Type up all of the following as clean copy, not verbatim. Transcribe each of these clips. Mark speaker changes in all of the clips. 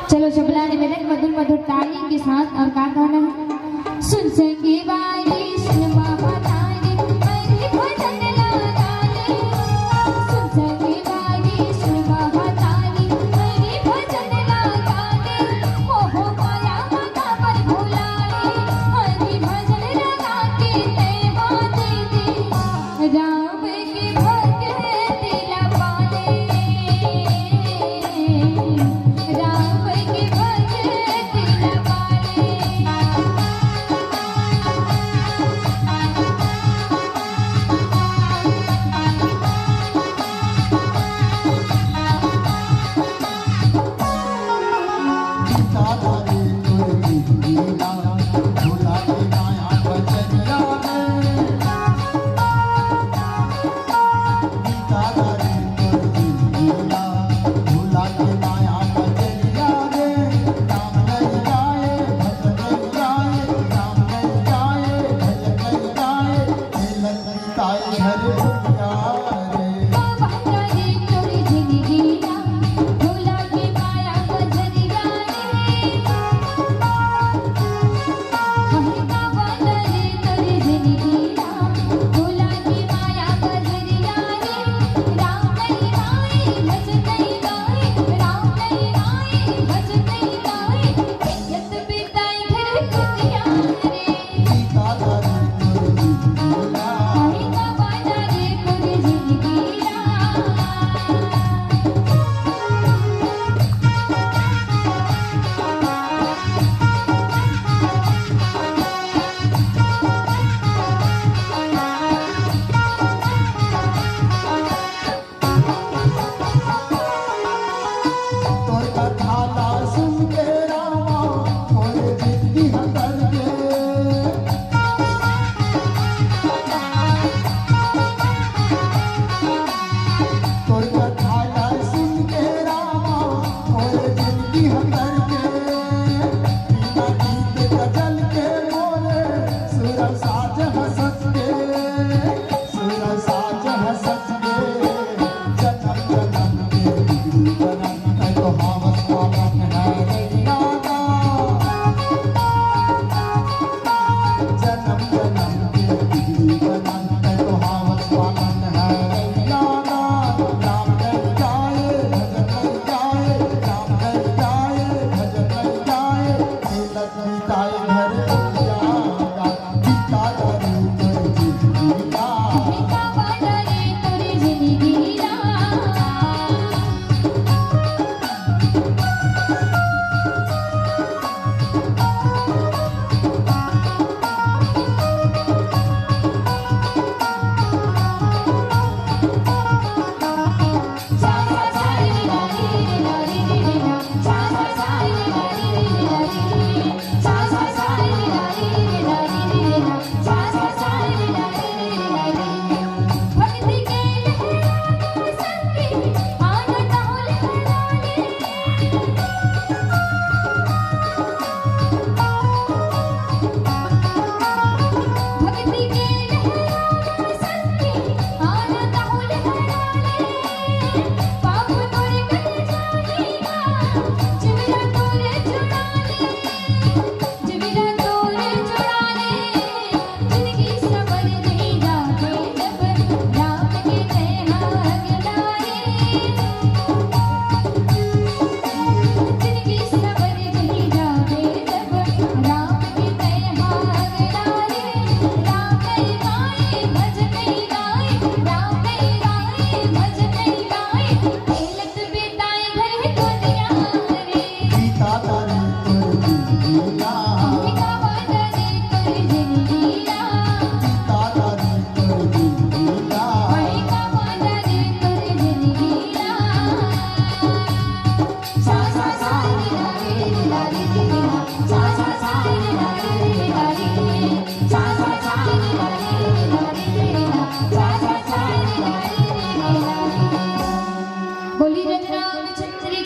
Speaker 1: चलो शबला ने मेरे मधुर मधुर ताली के साथ और का गाना है सुन संगी बारी सुन बाबा ताली मेरी भजन लगा ले सुन संगी बारी सुन बाबा ताली मेरी भजन लगा ले मोह माया मता पर भुला ले मेरी भजन लगा के ते बाते दे राम के भक्त दिला पाले राम के भक्त दिला पाले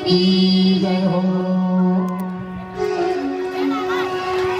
Speaker 2: की जय हो।